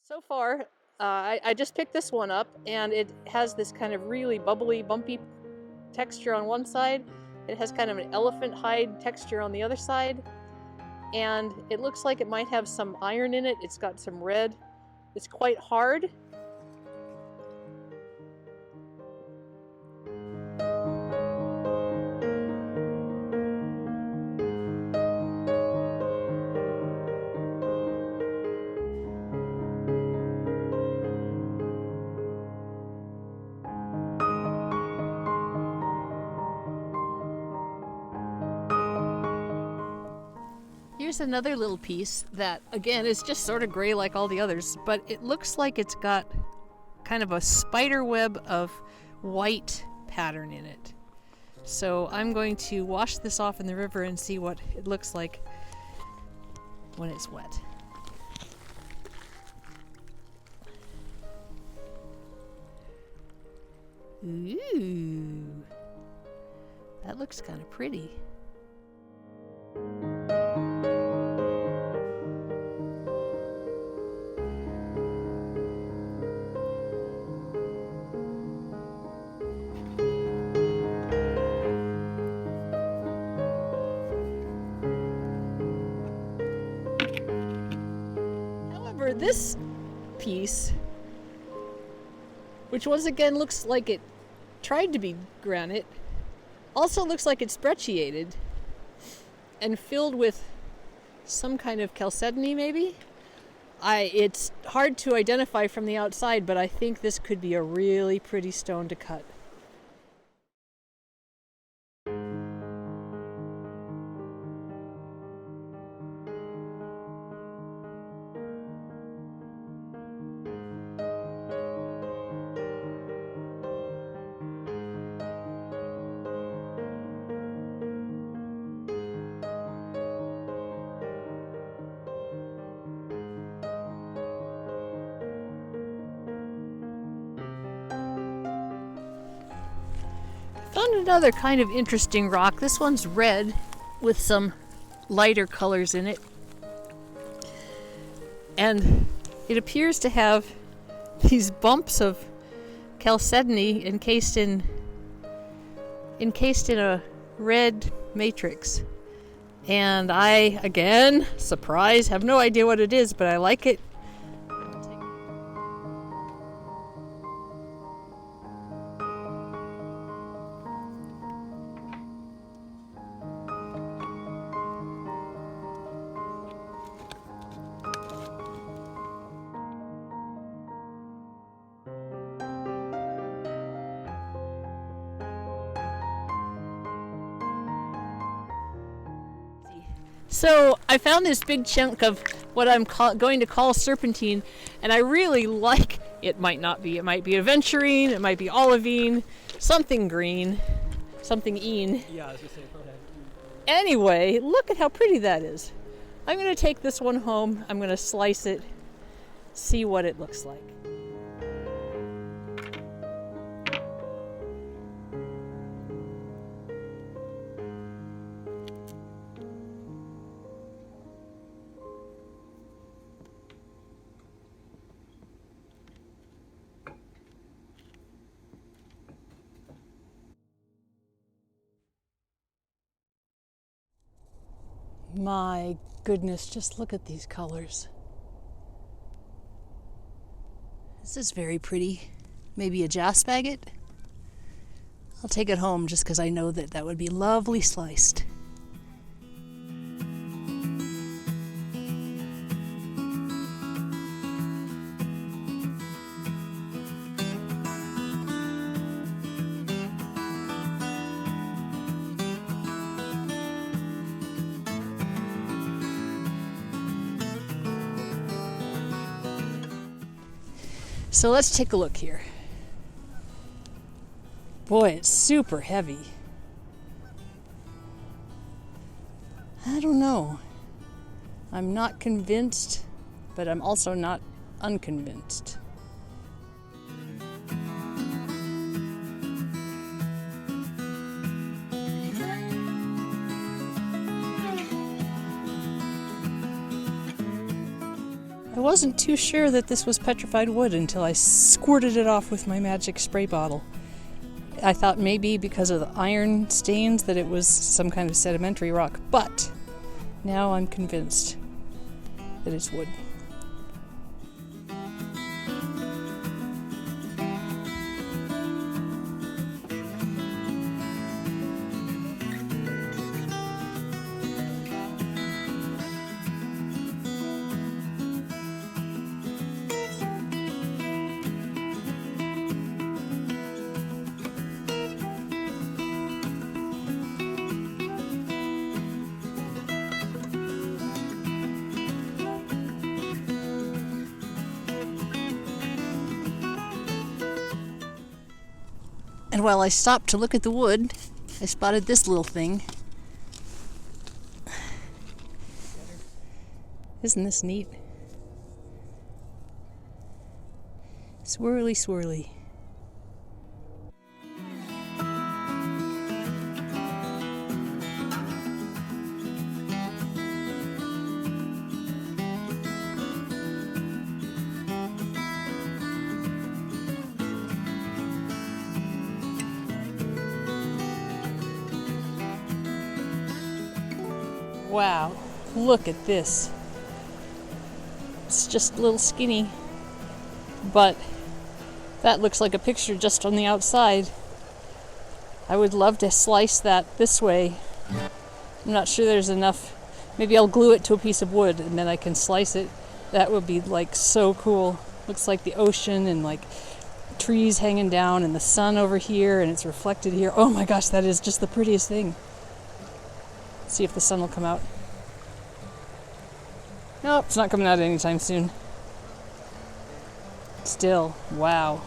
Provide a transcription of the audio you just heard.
So far, I just picked this one up, and it has this kind of really bubbly, bumpy texture on one side. It has kind of an elephant hide texture on the other side, and it looks like it might have some iron in it. It's got some red. It's quite hard. Here's another little piece that, again, is just sort of gray like all the others, but it looks like it's got kind of a spider web of white pattern in it. So I'm going to wash this off in the river and see what it looks like when it's wet. Ooh, that looks kind of pretty. This piece, which once again looks like it tried to be granite, also looks like it's brecciated and filled with some kind of chalcedony maybe. It's hard to identify from the outside, but I think this could be a really pretty stone to cut. Found another kind of interesting rock. This one's red with some lighter colors in it. And it appears to have these bumps of chalcedony encased in a red matrix. And I, again, surprise, have no idea what it is, but I like it. So I found this big chunk of what I'm going to call serpentine, and I really like it. Might not be. It might be aventurine. It might be olivine, something green, something een. Yeah, I was gonna say probably. Anyway, look at how pretty that is. I'm going to take this one home. I'm going to slice it, see what it looks like. My goodness, just look at these colors. This is very pretty. Maybe a jasper agate? I'll take it home just because I know that would be lovely sliced. So let's take a look here. Boy, it's super heavy. I don't know. I'm not convinced, but I'm also not unconvinced. I wasn't too sure that this was petrified wood until I squirted it off with my magic spray bottle. I thought maybe because of the iron stains that it was some kind of sedimentary rock, but now I'm convinced that it's wood. And while I stopped to look at the wood, I spotted this little thing. Isn't this neat? Swirly, swirly. Wow, look at this. It's just a little skinny, but that looks like a picture just on the outside. I would love to slice that this way. I'm not sure there's enough. Maybe I'll glue it to a piece of wood and then I can slice it. That would be like so cool. Looks like the ocean and like trees hanging down and the sun over here and it's reflected here. Oh my gosh, that is just the prettiest thing. See if the sun will come out. Nope, it's not coming out anytime soon. Still, wow.